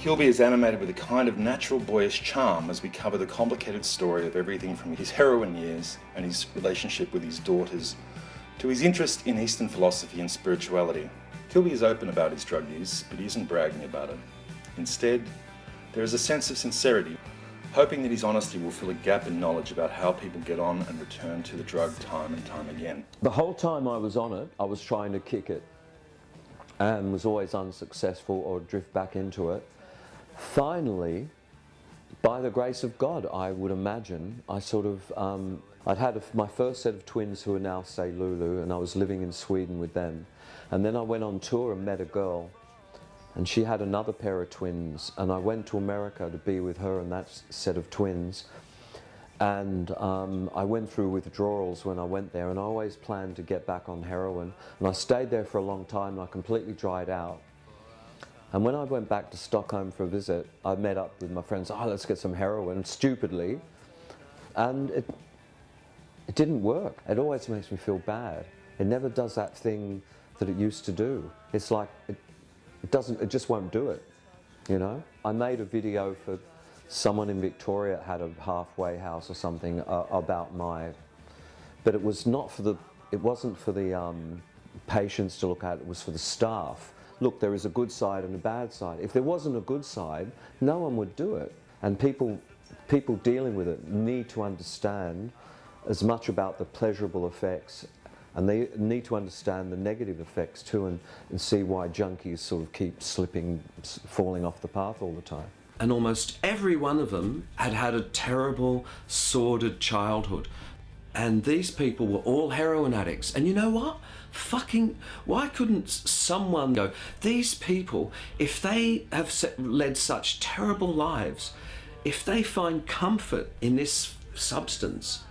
Kilby is animated with a kind of natural boyish charm as we cover the complicated story of everything from his heroin years and his relationship with his daughters to his interest in Eastern philosophy and spirituality. Kilby is open about his drug use, but he isn't bragging about it. Instead, there is a sense of sincerity, hoping that his honesty will fill a gap in knowledge about how people get on and return to the drug time and time again. The whole time I was on it, I was trying to kick it and was always unsuccessful or drift back into it. Finally, by the grace of God, I would imagine, I'd had my first set of twins who are now, say, Lulu, and I was living in Sweden with them. And then I went on tour and met a girl, and she had another pair of twins, and I went to America to be with her and that set of twins. And I went through withdrawals when I went there, and I always planned to get back on heroin. And I stayed there for a long time, and I completely dried out. And when I went back to Stockholm for a visit, I met up with my friends, oh, let's get some heroin, stupidly. And it didn't work. It always makes me feel bad. It never does that thing that it used to do. It's like, it just won't do it, you know? I made a video for someone in Victoria had a halfway house or something about but it was not for it wasn't for the patients to look at, it was for the staff. Look, there is a good side and a bad side. If there wasn't a good side, no one would do it. And people dealing with it need to understand as much about the pleasurable effects, and they need to understand the negative effects too, and see why junkies sort of keep falling off the path all the time. And almost every one of them had had a terrible, sordid childhood. And these people were all heroin addicts. And you know what? Why couldn't someone go, these people, if they have led such terrible lives, if they find comfort in this substance,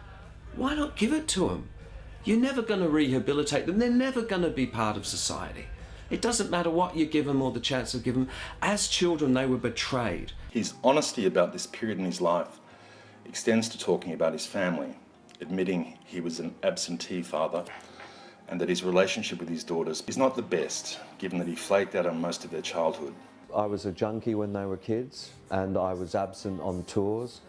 why not give it to them? You're never going to rehabilitate them. They're never going to be part of society. It doesn't matter what you give them or the chance of giving them. As children, they were betrayed. His honesty about this period in his life extends to talking about his family, admitting he was an absentee father and that his relationship with his daughters is not the best, given that he flaked out on most of their childhood. I was a junkie when they were kids, and I was absent on tours.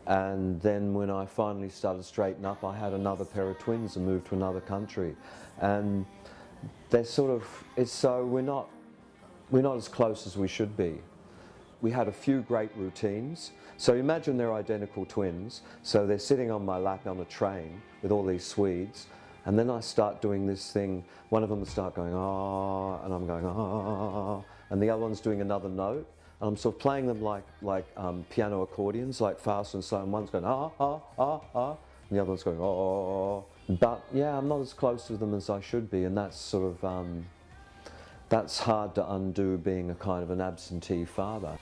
And then when I finally started to straighten up, I had another pair of twins and moved to another country. And they're we're not as close as we should be. We had a few great routines. So imagine they're identical twins. So they're sitting on my lap on a train with all these Swedes. And then I start doing this thing. One of them will start going, ah, and I'm going, ah, and the other one's doing another note. And I'm sort of playing them like piano accordions, like fast and slow. And one's going, ah, ah, ah, ah, and the other one's going, oh. But yeah, I'm not as close to them as I should be, and that's sort of, that's hard to undo, being a kind of an absentee father.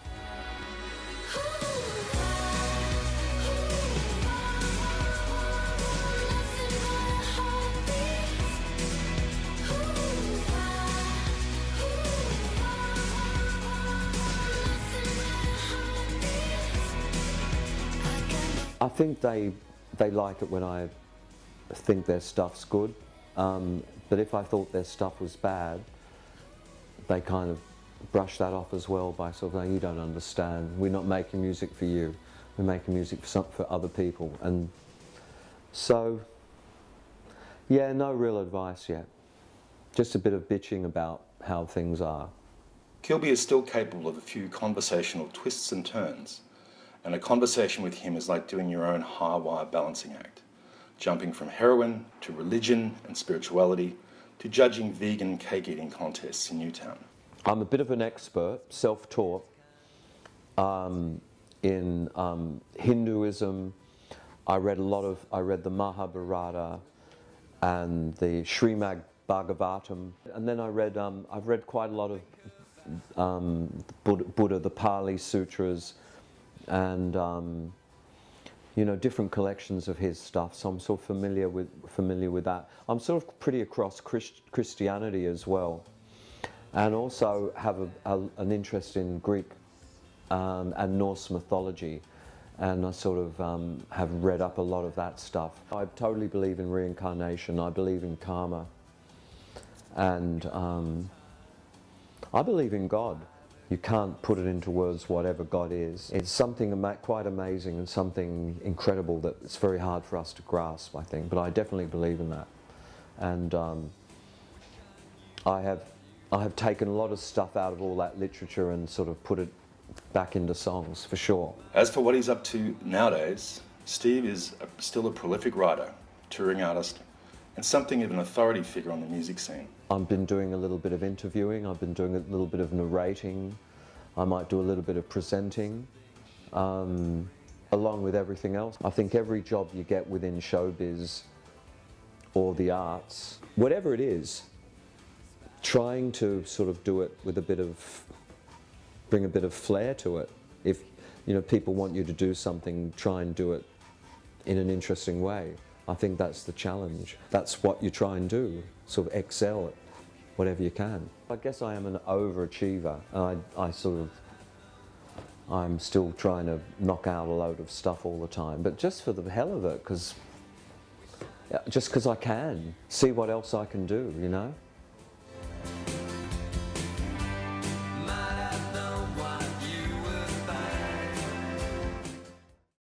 I think they like it when I think their stuff's good, but if I thought their stuff was bad, they kind of brush that off as well by sort of going, you don't understand, we're not making music for you, we're making music for other people. And so, yeah, no real advice yet. Just a bit of bitching about how things are. Kilby is still capable of a few conversational twists and turns, and a conversation with him is like doing your own high-wire balancing act, jumping from heroin to religion and spirituality to judging vegan cake-eating contests in Newtown. I'm a bit of an expert, self-taught, in Hinduism. I read the Mahabharata and the Srimad Bhagavatam, and then I've read quite a lot of Buddha, the Pali Sutras, and you know, different collections of his stuff. So I'm sort of familiar with that. I'm sort of pretty across Christianity as well, and also have an interest in Greek and Norse mythology, and I sort of have read up a lot of that stuff. I totally believe in reincarnation. I believe in karma, and I believe in God. You can't put it into words, whatever God is. It's something quite amazing and something incredible that it's very hard for us to grasp, I think. But I definitely believe in that. And I have taken a lot of stuff out of all that literature and sort of put it back into songs, for sure. As for what he's up to nowadays, Steve is still a prolific writer, touring artist, and something of an authority figure on the music scene. I've been doing a little bit of interviewing, I've been doing a little bit of narrating, I might do a little bit of presenting, along with everything else. I think every job you get within showbiz or the arts, whatever it is, trying to sort of do it with bring a bit of flair to it. If people want you to do something, try and do it in an interesting way. I think that's the challenge. That's what you try and do, sort of excel at whatever you can. I guess I am an overachiever. I'm still trying to knock out a load of stuff all the time, but just for the hell of it, just because I can. See what else I can do,